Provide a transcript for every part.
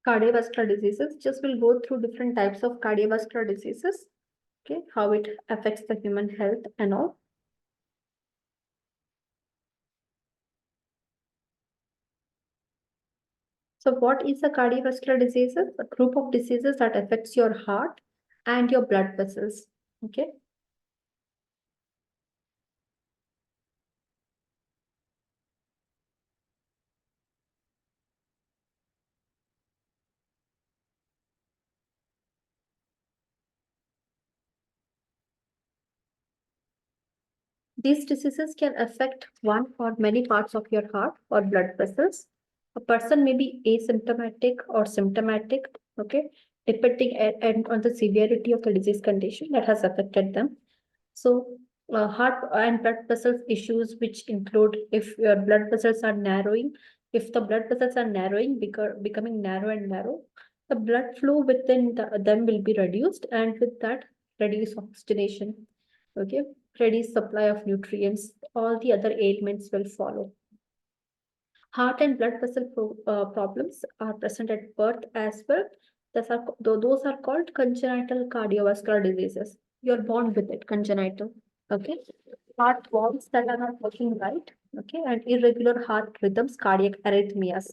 cardiovascular diseases. Just will go through different types of cardiovascular diseases. Okay, how it affects the human health and all. So what is a cardiovascular diseases? A group of diseases that affects your heart and your blood vessels. Okay. These diseases can affect one or many parts of your heart or blood vessels. A person may be asymptomatic or symptomatic, okay, depending on the severity of the disease condition that has affected them. So, heart and blood vessels issues, which include if your blood vessels are narrowing, if the blood vessels are narrowing, becoming narrow and narrow, the blood flow within them will be reduced, and with that, reduce oxygenation. Okay, reduce supply of nutrients. All the other ailments will follow. Heart and blood vessel problems are present at birth as well. Those are called congenital cardiovascular diseases. You're born with it, congenital. Okay. Heart valves that are not working right. Okay. And irregular heart rhythms, cardiac arrhythmias.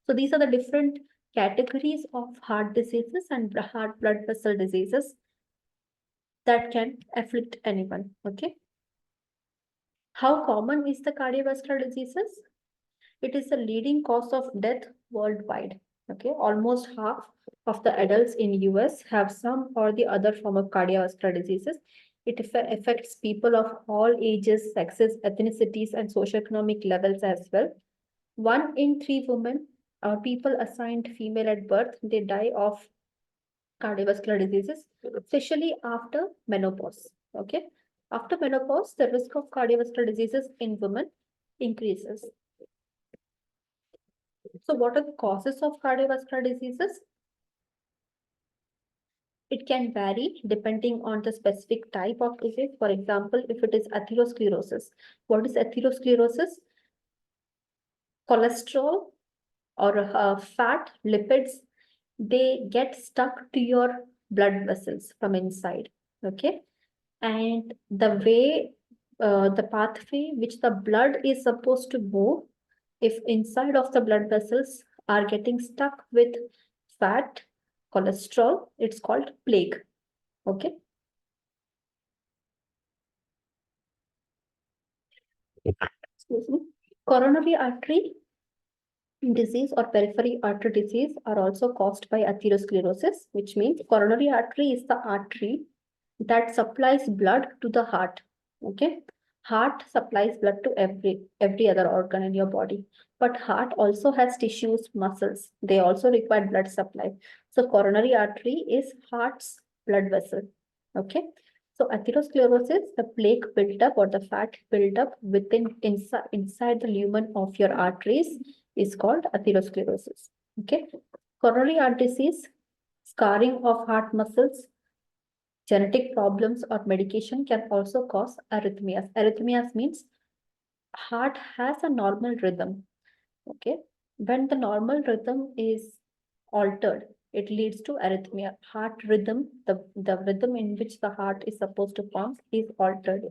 So these are the different categories of heart diseases and heart blood vessel diseases that can afflict anyone. Okay. How common is the cardiovascular diseases? It is the leading cause of death worldwide. Okay, almost half of the adults in US have some or the other form of cardiovascular diseases. It affects people of all ages, sexes, ethnicities, and socioeconomic levels as well. 1 in 3 women or people assigned female at birth, they die of cardiovascular diseases, especially after menopause. Okay, after menopause, the risk of cardiovascular diseases in women increases. So what are the causes of cardiovascular diseases? It can vary depending on the specific type of disease. For example, if it is atherosclerosis, what is atherosclerosis? Cholesterol or fat, lipids, they get stuck to your blood vessels from inside. Okay. And the way, the pathway which the blood is supposed to move, if inside of the blood vessels are getting stuck with fat, cholesterol, it's called plaque. Okay. Excuse me. Coronary artery disease or periphery artery disease are also caused by atherosclerosis, which means coronary artery is the artery that supplies blood to the heart. Okay. Heart supplies blood to every other organ in your body, but heart also has tissues, muscles. They also require blood supply. So coronary artery is heart's blood vessel. Okay. So atherosclerosis, the plaque buildup or the fat buildup inside the lumen of your arteries is called atherosclerosis. Okay. Coronary heart disease, scarring of heart muscles, genetic problems or medication can also cause arrhythmias. Arrhythmias means heart has a normal rhythm. Okay. When the normal rhythm is altered, it leads to arrhythmia. Heart rhythm, the rhythm in which the heart is supposed to pump is altered.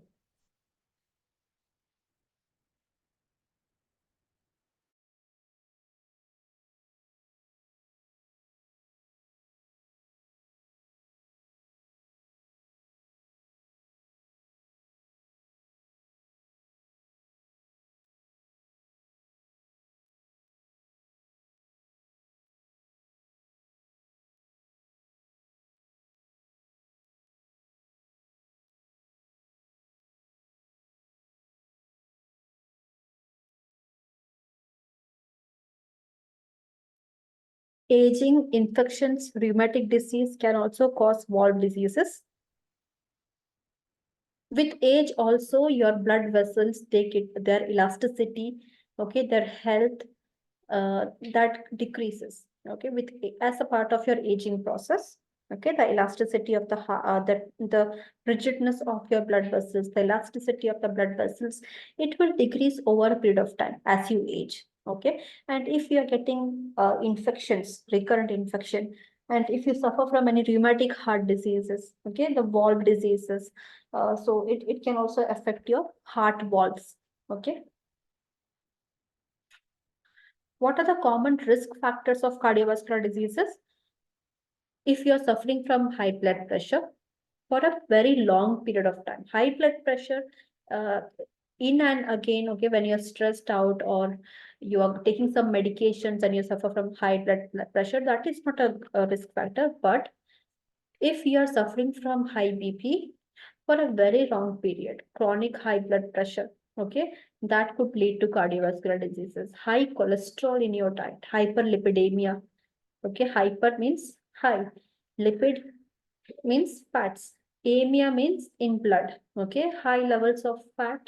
Aging, infections, rheumatic disease can also cause valve diseases. With age also, your blood vessels take it, their elasticity, okay, their health, that decreases, okay, with as a part of your aging process. Okay, the elasticity of the rigidness of your blood vessels, the elasticity of the blood vessels, it will decrease over a period of time as you age. Okay, and if you are getting infections, recurrent infection, and if you suffer from any rheumatic heart diseases, okay, the valve diseases, so it can also affect your heart valves. Okay, what are the common risk factors of cardiovascular diseases? If you're suffering from high blood pressure for a very long period of time, high blood pressure, uh, in and again, okay, when you're stressed out or you are taking some medications and you suffer from high blood pressure, that is not a risk factor. But if you are suffering from high BP for a very long period, chronic high blood pressure, okay, that could lead to cardiovascular diseases. High cholesterol in your diet, hyperlipidemia, okay, hyper means high, lipid means fats, amia means in blood, okay, high levels of fat,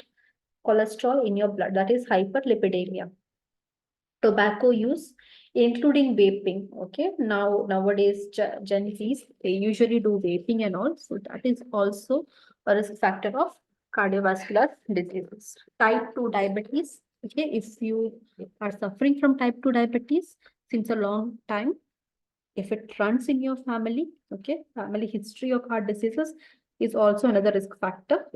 cholesterol in your blood, that is hyperlipidemia. Tobacco use, including vaping. Okay, nowadays Gen Zs, they usually do vaping and all, so that is also a risk factor of cardiovascular diseases. Type 2 diabetes. Okay, if you are suffering from type 2 diabetes since a long time, if it runs in your family, okay, family history of heart diseases is also another risk factor.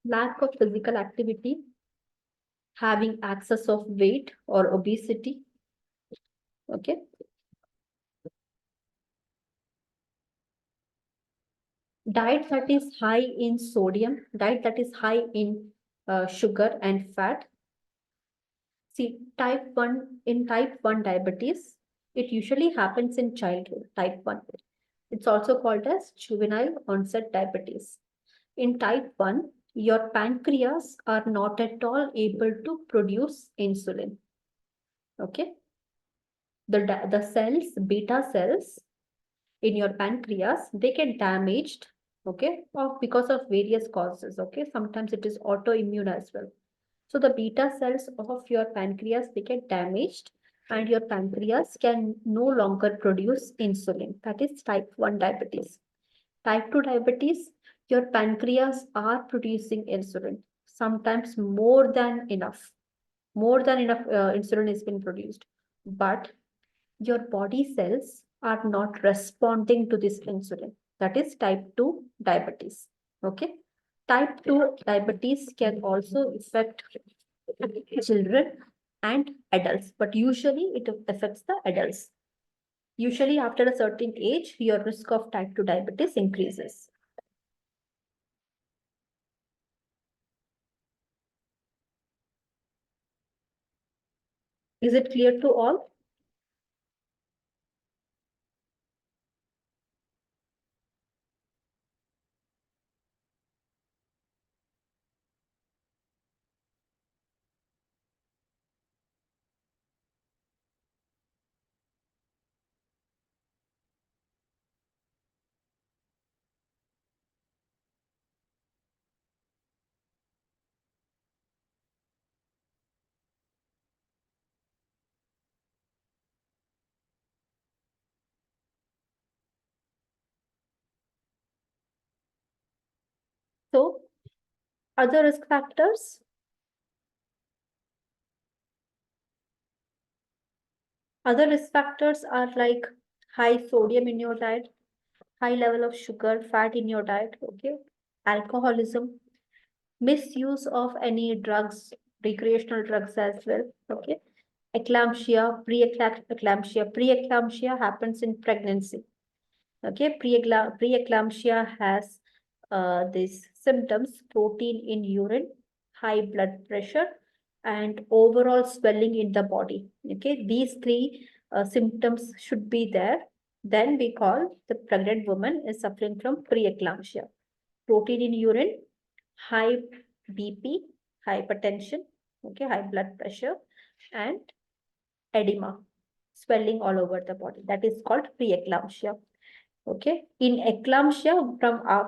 Lack of physical activity, having excess of weight or obesity, okay. Diet that is high in sodium, diet that is high in sugar and fat. See, type 1 diabetes, it usually happens in childhood, type 1. It's also called as juvenile onset diabetes. In type 1, your pancreas are not at all able to produce insulin. Okay. The cells, beta cells, in your pancreas, they get damaged, okay, or because of various causes, okay. Sometimes it is autoimmune as well. So the beta cells of your pancreas, they get damaged and your pancreas can no longer produce insulin. That is type 1 diabetes. Type 2 diabetes, your pancreas are producing insulin, sometimes more than enough insulin has been produced, but your body cells are not responding to this insulin. That is type 2 diabetes. Okay. Type 2 diabetes can also affect children and adults, but usually it affects the adults. Usually after a certain age, your risk of type 2 diabetes increases. Is it clear to all? So other risk factors, are like high sodium in your diet, high level of sugar, fat in your diet, okay, alcoholism, misuse of any drugs, recreational drugs as well, okay, eclampsia, pre-eclampsia. Pre-eclampsia happens in pregnancy, okay. Pre-eclampsia has these symptoms: protein in urine, high blood pressure, and overall swelling in the body. Okay, these three symptoms should be there. Then we call the pregnant woman is suffering from preeclampsia. Protein in urine, high BP, hypertension, okay, high blood pressure, and edema, swelling all over the body. That is called preeclampsia. Okay. In eclampsia,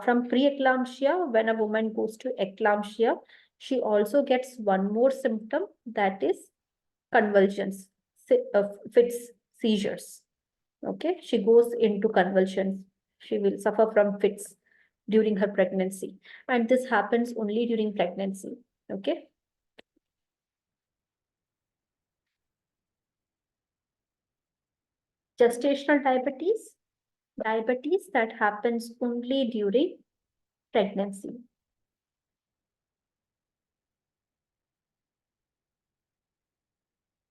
from pre-eclampsia, when a woman goes to eclampsia, she also gets one more symptom, that is convulsions, fits, seizures. Okay. She goes into convulsions. She will suffer from fits. during her pregnancy. And this happens only during pregnancy. Okay. Gestational diabetes, diabetes that happens only during pregnancy.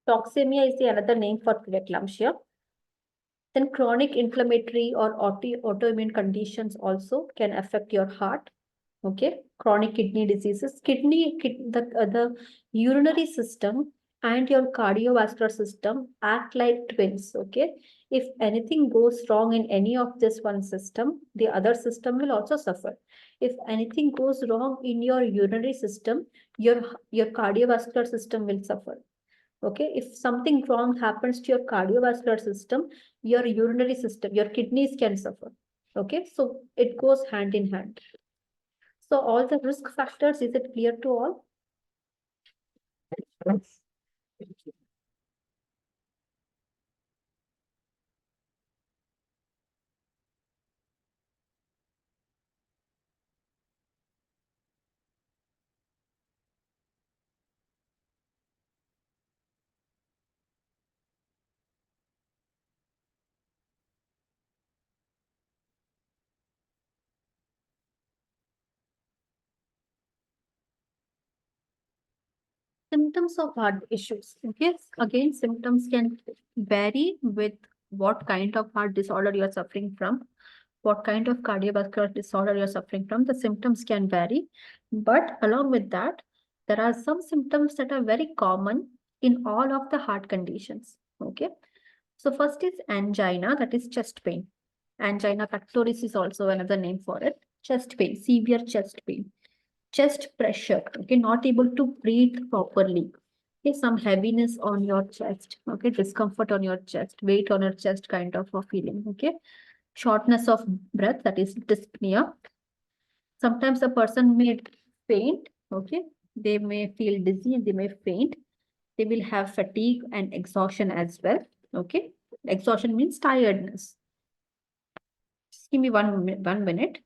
Toxemia is the another name for preeclampsia. Then chronic inflammatory or autoimmune conditions also can affect your heart. Okay, chronic kidney diseases, the urinary system and your cardiovascular system act like twins. Okay, if anything goes wrong in any of this one system, the other system will also suffer. If anything goes wrong in your urinary system, your cardiovascular system will suffer. Okay, if something wrong happens to your cardiovascular system, your urinary system, your kidneys can suffer. Okay, so it goes hand in hand. So all the risk factors, is it clear to all? Symptoms of heart issues. Okay, again, symptoms can vary with what kind of heart disorder you're suffering from, what kind of cardiovascular disorder you're suffering from. The symptoms can vary, but along with that, there are some symptoms that are very common in all of the heart conditions. Okay, so first is angina, that is chest pain. Angina pectoris is also another name for it. Chest pain, severe chest pain. Chest pressure, okay, not able to breathe properly. Okay, some heaviness on your chest, okay, discomfort on your chest, weight on your chest kind of a feeling, okay. Shortness of breath, that is dyspnea. Sometimes a person may faint, okay, they may feel dizzy and they may faint. They will have fatigue and exhaustion as well, okay. Exhaustion means tiredness. Just give me 1 minute.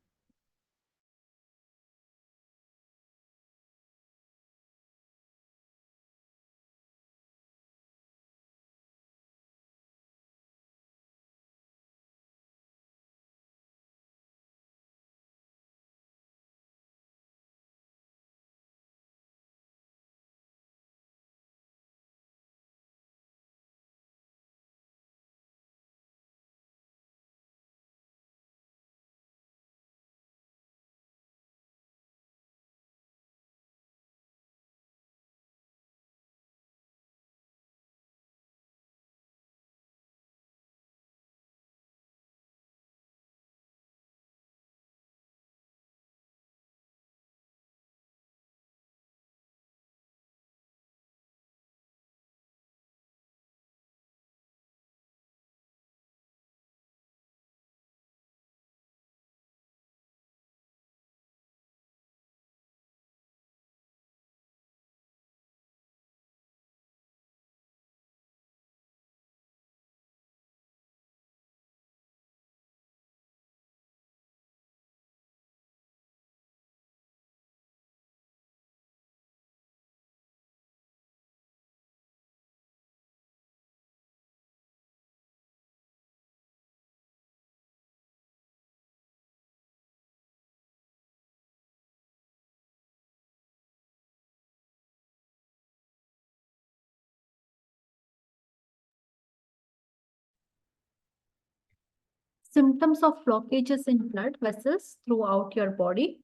Symptoms of blockages in blood vessels throughout your body.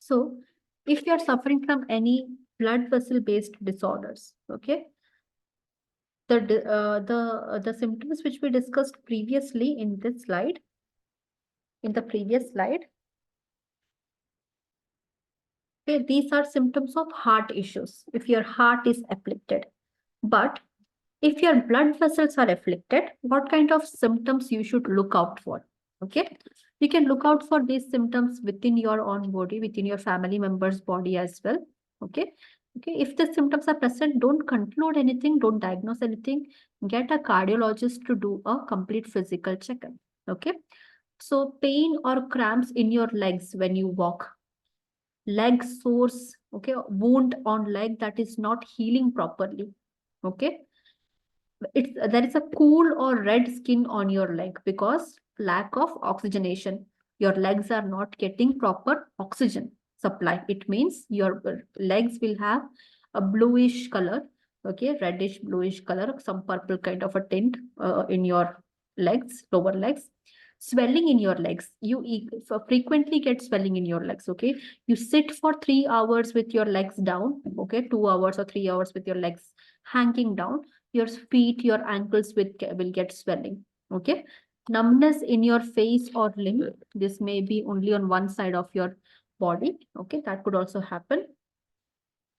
So, if you're suffering from any blood vessel based disorders, okay, the symptoms which we discussed previously in this slide, in the previous slide, okay, these are symptoms of heart issues if your heart is afflicted. But if your blood vessels are afflicted, what kind of symptoms you should look out for? Okay, you can look out for these symptoms within your own body, within your family member's body as well. Okay, okay. If the symptoms are present, don't conclude anything, don't diagnose anything. Get a cardiologist to do a complete physical checkup. Okay, So pain or cramps in your legs when you walk, leg sores, okay, wound on leg that is not healing properly, okay. There is a cool or red skin on your leg because lack of oxygenation. Your legs are not getting proper oxygen supply. It means your legs will have a bluish color, okay, reddish bluish color, some purple kind of a tint in your legs, lower legs. Swelling in your legs. Frequently get swelling in your legs, okay. You sit for 3 hours with your legs down, okay, 2 hours or 3 hours with your legs hanging down, your feet, your ankles will get swelling. Okay. Numbness in your face or limb. This may be only on one side of your body. Okay. That could also happen.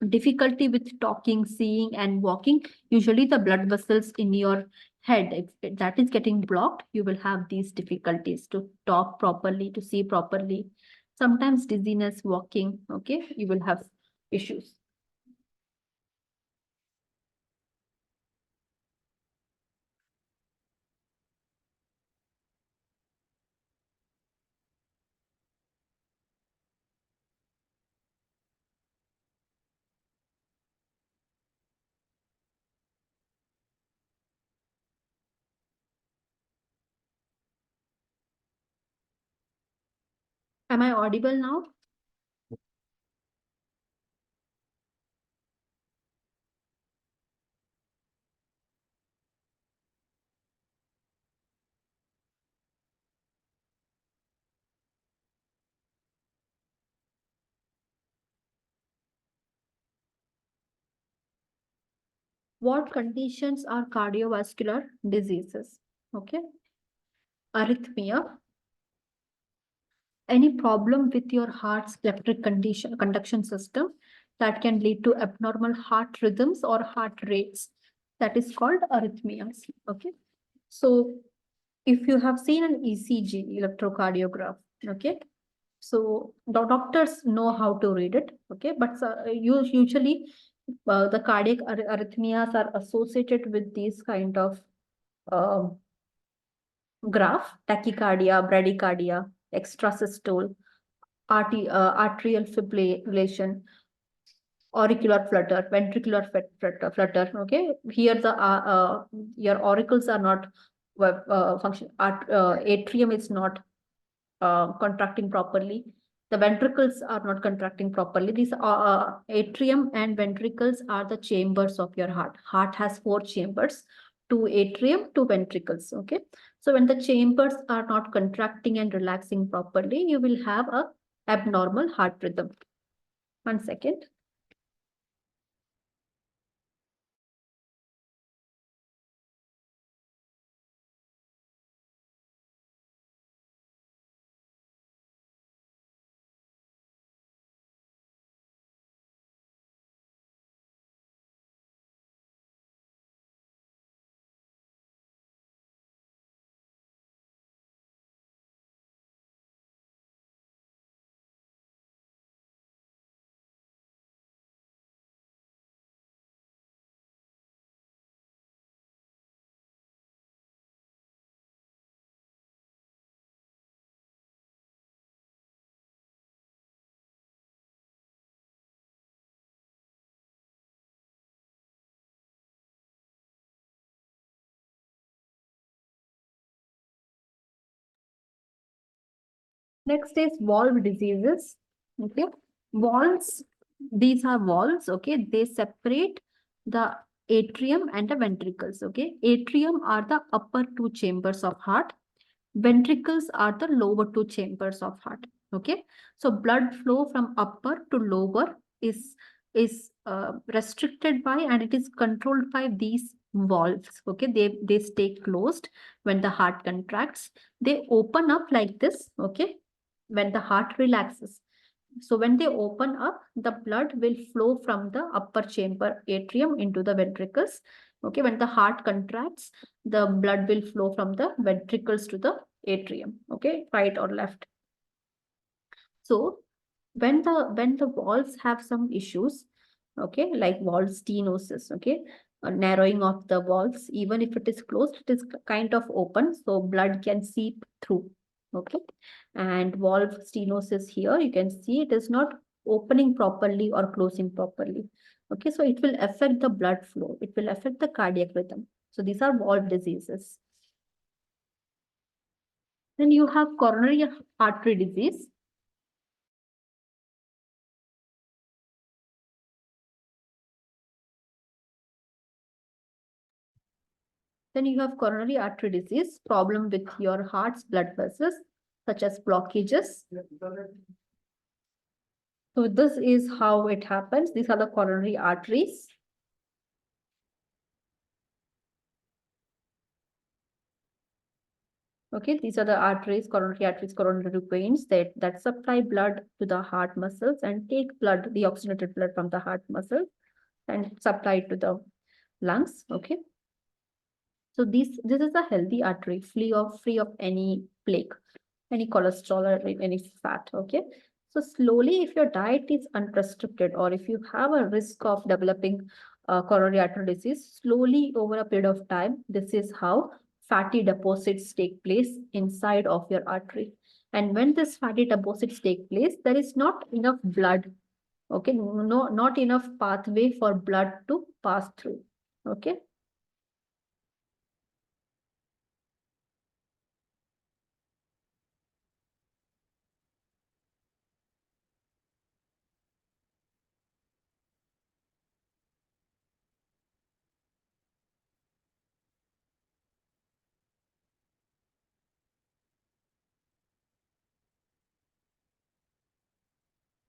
Difficulty with talking, seeing, and walking. Usually the blood vessels in your head, if that is getting blocked, you will have these difficulties to talk properly, to see properly. Sometimes dizziness, walking. Okay. You will have issues. Am I audible now? What conditions are cardiovascular diseases? Okay. Arrhythmia, any problem with your heart's electric conduction system that can lead to abnormal heart rhythms or heart rates. That is called arrhythmias. Okay. So if you have seen an ECG, electrocardiograph, okay, so the doctors know how to read it, okay, but usually the cardiac arrhythmias are associated with these kind of um, graph: tachycardia, bradycardia, extrasystole, arterial fibrillation, auricular flutter, ventricular flutter. Okay, here your auricles are not function. Atrium is not contracting properly. The ventricles are not contracting properly. These atrium and ventricles are the chambers of your heart. Heart has 4 chambers, 2 atrium, 2 ventricles. Okay. So when the chambers are not contracting and relaxing properly, you will have a abnormal heart rhythm. 1 second. Next is valve diseases. Okay. Valves, these are valves. Okay. They separate the atrium and the ventricles. Okay. Atrium are the upper 2 chambers of heart. Ventricles are the lower 2 chambers of heart. Okay. So blood flow from upper to lower is restricted by, and it is controlled by these valves. Okay. They stay closed when the heart contracts. They open up like this. Okay, when the heart relaxes. So when they open up, the blood will flow from the upper chamber atrium into the ventricles. Okay, when the heart contracts, the blood will flow from the ventricles to the atrium. Okay, right or left. So when the valves have some issues, okay, like valve stenosis, okay, narrowing of the valves, even if it is closed, it is kind of open, so blood can seep through. okay? And valve stenosis here, you can see it is not opening properly or closing properly. Okay, so it will affect the blood flow. It will affect the cardiac rhythm. So these are valve diseases. Then you have coronary artery disease. Then you have coronary artery disease, problem with your heart's blood vessels, such as blockages. So this is how it happens. These are the coronary arteries. Okay, these are the arteries, coronary veins that supply blood to the heart muscles and take blood, the oxygenated blood from the heart muscles and supply it to the lungs. Okay. So this is a healthy artery, free of any plaque, any cholesterol or any fat. Okay. So slowly, if your diet is unrestricted or if you have a risk of developing coronary artery disease, slowly over a period of time, this is how fatty deposits take place inside of your artery. And when this fatty deposits take place, there is not enough blood. Okay, no, not enough pathway for blood to pass through. Okay.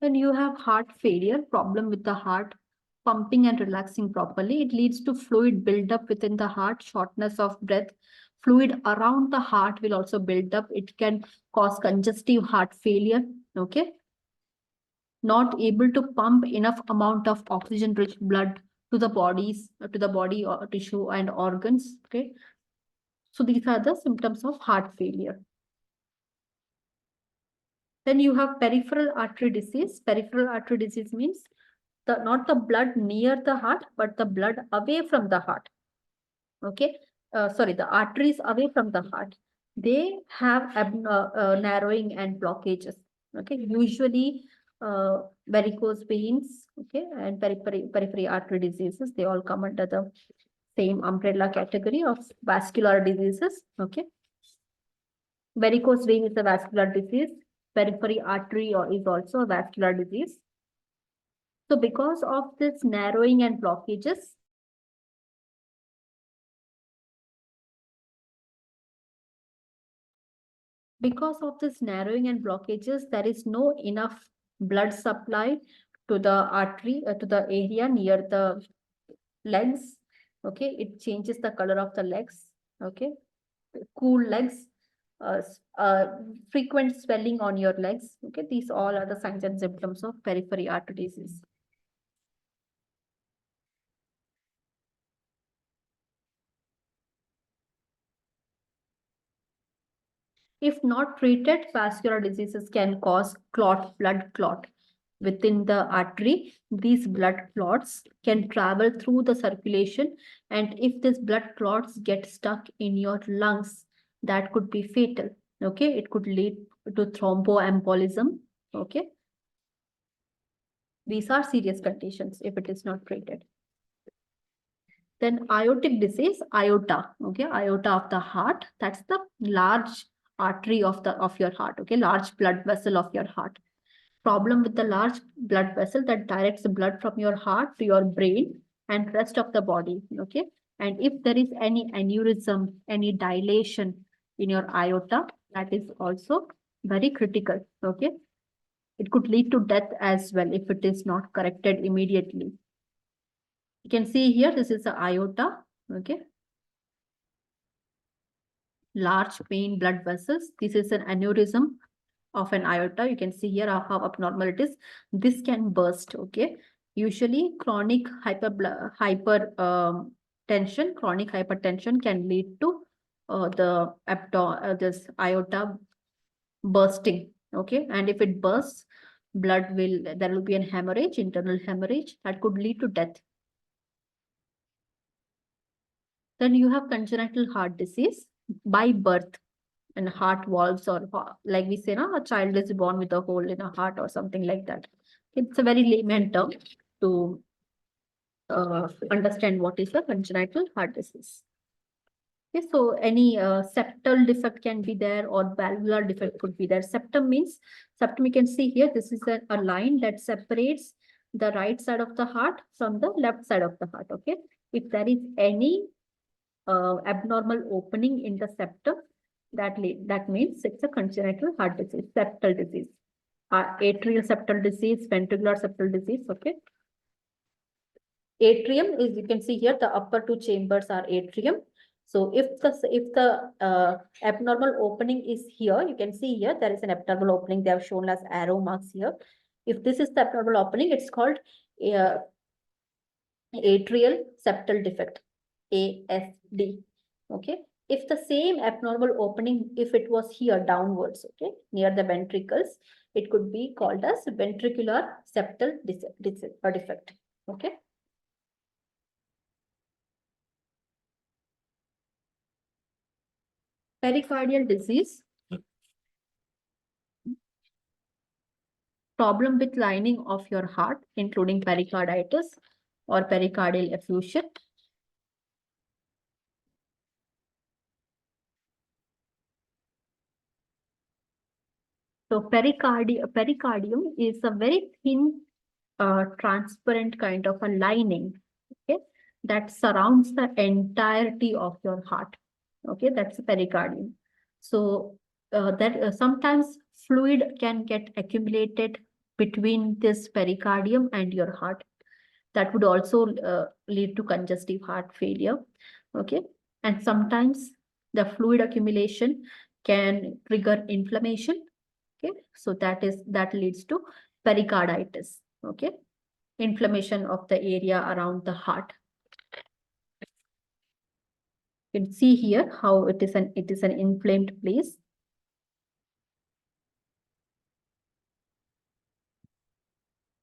When you have heart failure, problem with the heart pumping and relaxing properly, it leads to fluid buildup within the heart, shortness of breath. Fluid around the heart will also build up. It can cause congestive heart failure. Okay. Not able to pump enough amount of oxygen-rich blood to the body or tissue and organs. Okay. So these are the symptoms of heart failure. Then you have peripheral artery disease. Peripheral artery disease means not the blood near the heart, but the blood away from the heart. Okay. Sorry, the arteries away from the heart. They have narrowing and blockages. Okay. Usually varicose veins, okay, and periphery artery diseases, they all come under the same umbrella category of vascular diseases. Okay. Varicose vein is a vascular disease. Periphery artery is also a vascular disease. So because of this narrowing and blockages, there is no enough blood supply to the artery, to the area near the legs. Okay, it changes the color of the legs. Okay, cool legs, uh, frequent swelling on your legs. Okay, these all are the signs and symptoms of periphery artery disease. If not treated, vascular diseases can cause blood clot within the artery. These blood clots can travel through the circulation, and if these blood clots get stuck in your lungs, that could be fatal. Okay, it could lead to thromboembolism. Okay, these are serious conditions if it is not treated. Then aortic disease, aorta. Okay, aorta of the heart. That's the large artery of your heart. Okay, large blood vessel of your heart. Problem with the large blood vessel that directs the blood from your heart to your brain and rest of the body. Okay, and if there is any aneurysm, any dilation in your aorta, that is also very critical. Okay, it could lead to death as well if it is not corrected immediately. You can see here, this is the aorta. Okay, large vein blood vessels. This is an aneurysm of an aorta. You can see here how abnormal it is. This can burst. Okay, usually chronic chronic hypertension can lead to this aorta bursting. Okay, and if it bursts, there will be an hemorrhage, internal hemorrhage that could lead to death. Then you have congenital heart disease by birth. and heart valves, or like we say, no, a child is born with a hole in a heart or something like that. It's a very layman term to understand what is a congenital heart disease. Okay, so any septal defect can be there, or valvular defect could be there. Septum means, septum you can see here, this is a line that separates the right side of the heart from the left side of the heart. Okay, if there is any abnormal opening in the septum, that means it's a congenital heart disease, septal disease, atrial septal disease, ventricular septal disease. Okay, atrium is, you can see here, the upper two chambers are atrium. So if the abnormal opening is here, you can see here there is an abnormal opening. They have shown as arrow marks here. If this is the abnormal opening, it's called atrial septal defect, ASD. Okay. If the same abnormal opening, if it was here downwards, okay, near the ventricles, it could be called as ventricular septal defect. Okay. Pericardial disease, problem with lining of your heart, including pericarditis or pericardial effusion. So pericardium is a very thin, transparent kind of a lining, okay, that surrounds the entirety of your heart. Okay, that's a pericardium. So that sometimes fluid can get accumulated between this pericardium and your heart. That would also lead to congestive heart failure. Okay, and sometimes the fluid accumulation can trigger inflammation. Okay, so that leads to pericarditis. Okay, inflammation of the area around the heart. You can see here how it is an inflamed place.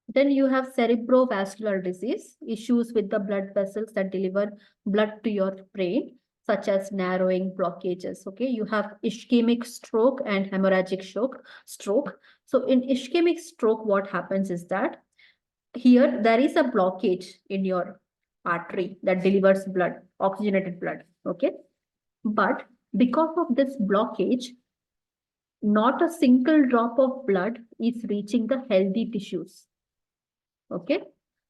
Then you have cerebrovascular disease, issues with the blood vessels that deliver blood to your brain, such as narrowing, blockages. Okay, you have ischemic stroke and hemorrhagic stroke. So in ischemic stroke, what happens is that here there is a blockage in your artery that delivers blood, oxygenated blood. Okay, but because of this blockage, not a single drop of blood is reaching the healthy tissues. Okay,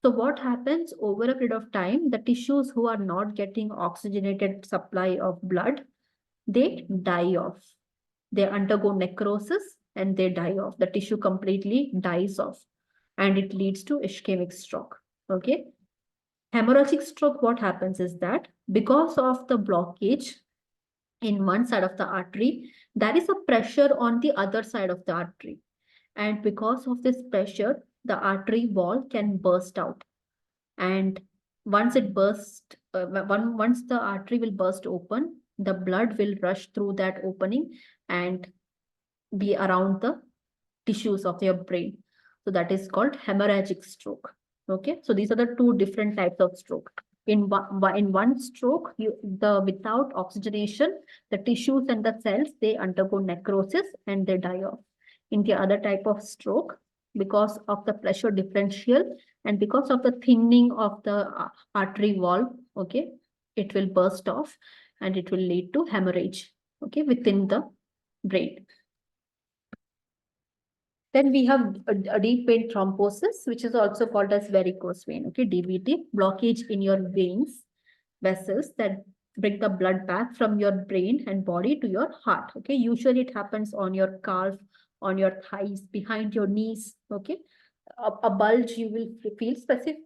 so what happens over a period of time, the tissues who are not getting oxygenated supply of blood, they die off. They undergo necrosis and they die off. The tissue completely dies off, and it leads to ischemic stroke. Okay, hemorrhagic stroke, what happens is that because of the blockage in one side of the artery, there is a pressure on the other side of the artery. And because of this pressure, the artery wall can burst out. And once it bursts, once the artery will burst open, the blood will rush through that opening and be around the tissues of your brain. So that is called hemorrhagic stroke. Okay, so these are the two different types of stroke. In one stroke, without oxygenation, the tissues and the cells, they undergo necrosis and they die off. In the other type of stroke, because of the pressure differential and because of the thinning of the artery wall, okay, it will burst off and it will lead to hemorrhage, okay, within the brain. Then we have a deep vein thrombosis, which is also called as varicose vein, okay, DVT, blockage in your veins, vessels that bring the blood back from your brain and body to your heart. Okay, usually it happens on your calf, on your thighs, behind your knees. Okay, a bulge you will feel,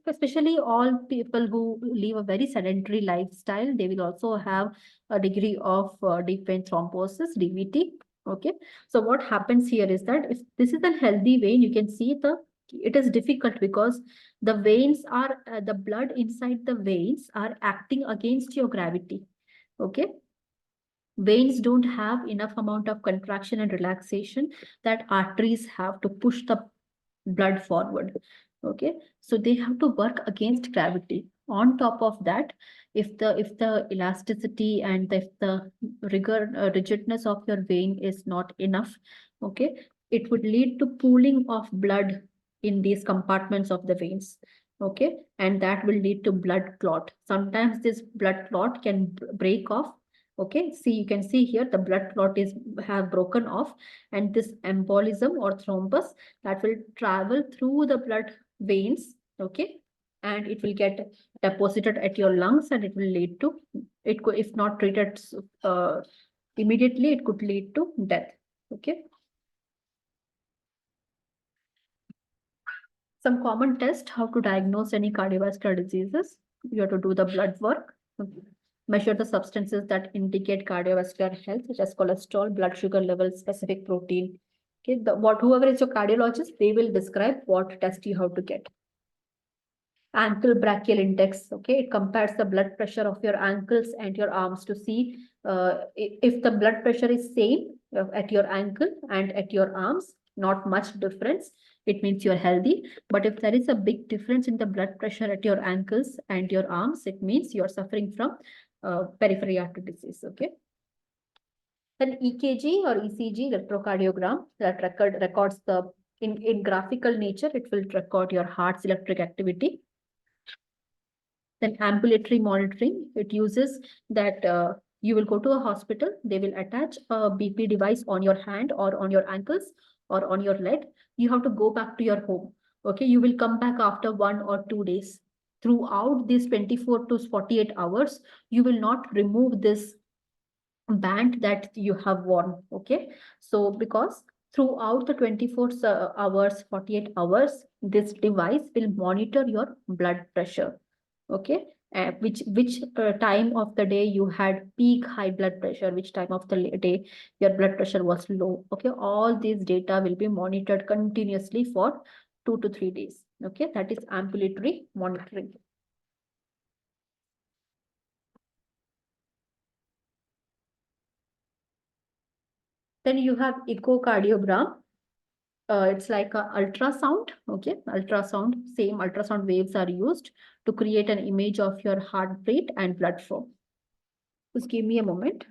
especially all people who live a very sedentary lifestyle, they will also have a degree of deep vein thrombosis, DVT. Okay, so what happens here is that if this is a healthy vein, you can see it is difficult because the veins are the blood inside the veins are acting against your gravity. Okay, veins don't have enough amount of contraction and relaxation that arteries have to push the blood forward. Okay, so they have to work against gravity. On top of that, if the elasticity and if the rigidness of your vein is not enough, okay, it would lead to pooling of blood in these compartments of the veins, okay, and that will lead to blood clot. Sometimes this blood clot can break off. Okay, see, you can see here the blood clot is have broken off, and this embolism or thrombus that will travel through the blood veins, okay, and it will get deposited at your lungs, and it will lead to, it could, if not treated immediately, it could lead to death. Okay. Some common tests how to diagnose any cardiovascular diseases. You have to do the blood work, measure the substances that indicate cardiovascular health, such as cholesterol, blood sugar levels, specific protein. Okay, whoever is your cardiologist, they will describe what test you have to get. Ankle brachial index, okay, it compares the blood pressure of your ankles and your arms to see if the blood pressure is same at your ankle and at your arms, not much difference, it means you're healthy. But if there is a big difference in the blood pressure at your ankles and your arms, it means you're suffering from peripheral artery disease. Okay. Then EKG or ECG, electrocardiogram, that records the in graphical nature, it will record your heart's electric activity. Then ambulatory monitoring, it uses that you will go to a hospital, they will attach a BP device on your hand or on your ankles or on your leg. You have to go back to your home. Okay, you will come back after 1 or 2 days. Throughout these 24 to 48 hours, you will not remove this band that you have worn. Okay, so because throughout the 24 hours, 48 hours, this device will monitor your blood pressure. Okay, which time of the day you had peak high blood pressure, which time of the day your blood pressure was low. Okay, all these data will be monitored continuously for 2 to 3 days. Okay, that is ambulatory monitoring. Then you have echocardiogram. It's like a ultrasound. Okay, ultrasound, same ultrasound waves are used to create an image of your heart rate and blood flow. Just give me a moment.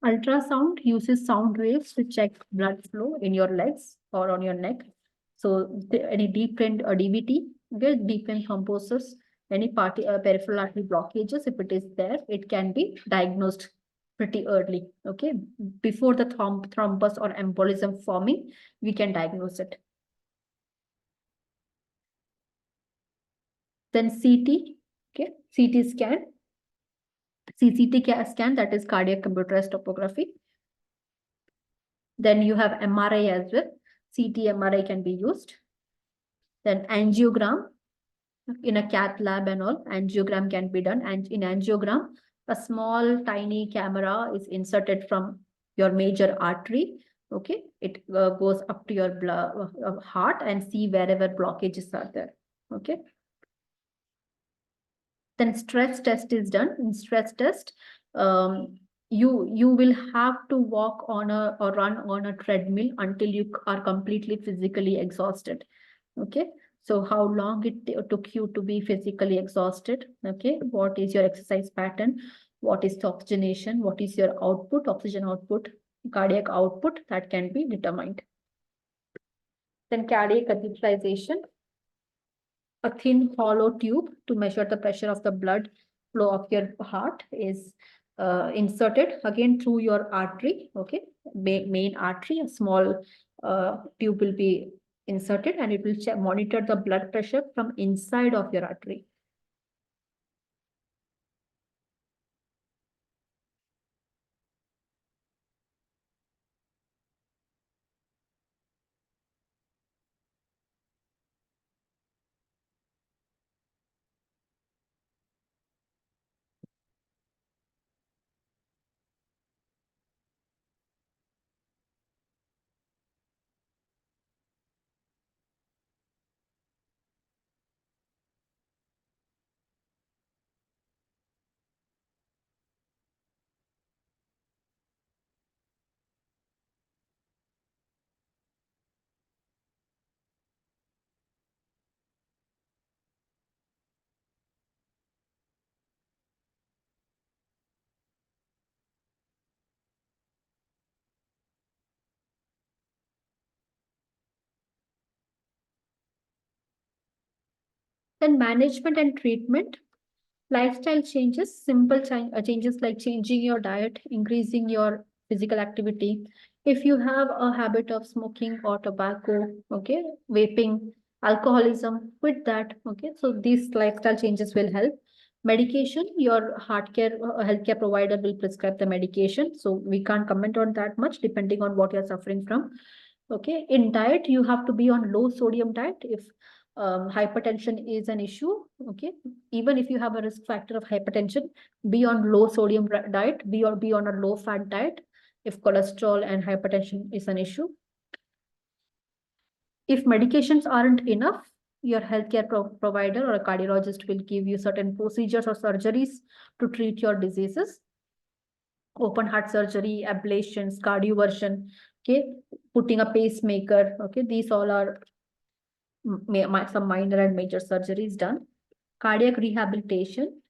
Ultrasound uses sound waves to check blood flow in your legs or on your neck. So any deep vein or DVT, okay, deep vein thrombosis, any peripheral artery blockages, if it is there, it can be diagnosed pretty early. Okay, before the thrombus or embolism forming, we can diagnose it. Then CT, okay, CT scan, CCT scan, that is cardiac computerized topography. Then you have MRI as well. CT, MRI can be used. Then angiogram, in a cath lab and all, angiogram can be done. And in angiogram, a small tiny camera is inserted from your major artery. Okay, it goes up to your blood, heart and see wherever blockages are there. Okay. Then stress test is done. In stress test, you will have to walk on a or run on a treadmill until you are completely physically exhausted. Okay, so how long it took you to be physically exhausted? Okay, what is your exercise pattern? What is the oxygenation? What is your output, oxygen output, cardiac output? That can be determined. Then cardiac catheterization, a thin hollow tube to measure the pressure of the blood flow of your heart is inserted again through your artery. Okay, main artery, a small tube will be inserted, and it will monitor the blood pressure from inside of your artery. Then management and treatment. Lifestyle changes, simple changes like changing your diet, increasing your physical activity. If you have a habit of smoking or tobacco, okay, vaping, alcoholism, quit that. Okay, so these lifestyle changes will help. Medication, your healthcare provider will prescribe the medication. So we can't comment on that much depending on what you're suffering from. Okay, in diet, you have to be on low sodium diet if hypertension is an issue. Okay, even if you have a risk factor of hypertension, be on low sodium diet, be on a low fat diet if cholesterol and hypertension is an issue. If medications aren't enough, your healthcare provider or a cardiologist will give you certain procedures or surgeries to treat your diseases. Open heart surgery, ablations, cardioversion, okay, putting a pacemaker, okay, these all are some minor and major surgeries done. Cardiac rehabilitation,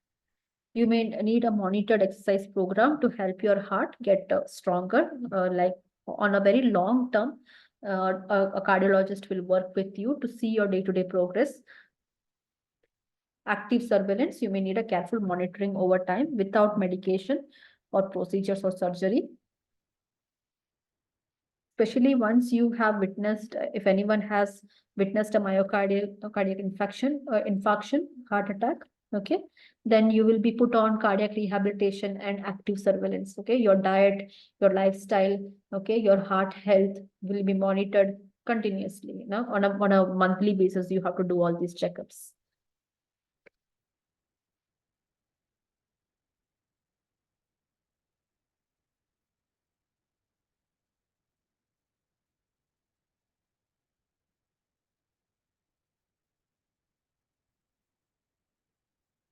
you may need a monitored exercise program to help your heart get stronger, like on a very long term. A cardiologist will work with you to see your day-to-day progress. Active surveillance, you may need a careful monitoring over time without medication or procedures or surgery. Especially once you have witnessed, if anyone has witnessed a cardiac infarction, heart attack, okay, then you will be put on cardiac rehabilitation and active surveillance. Okay, your diet, your lifestyle, okay, your heart health will be monitored continuously. Now, on a monthly basis, you have to do all these checkups.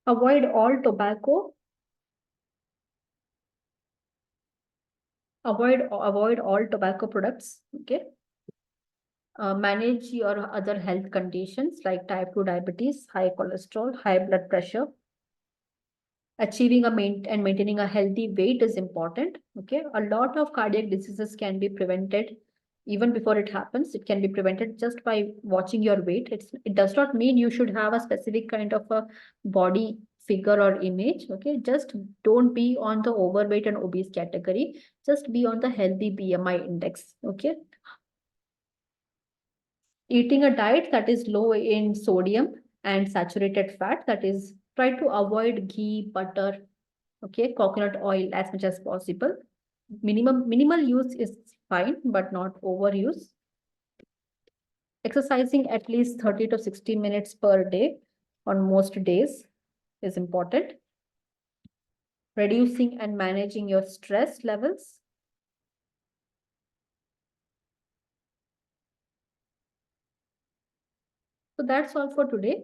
Avoid all tobacco. Avoid all tobacco products. Okay. Manage your other health conditions like type 2 diabetes, high cholesterol, high blood pressure. Achieving and maintaining a healthy weight is important. Okay, a lot of cardiac diseases can be prevented even before it happens. It can be prevented just by watching your weight. It does not mean you should have a specific kind of a body figure or image. Okay, just don't be on the overweight and obese category. Just be on the healthy BMI index. Okay, eating a diet that is low in sodium and saturated fat, that is, try to avoid ghee, butter, okay, coconut oil as much as possible. Minimal use is fine, but not overuse. Exercising at least 30 to 60 minutes per day on most days is important. Reducing and managing your stress levels. So that's all for today.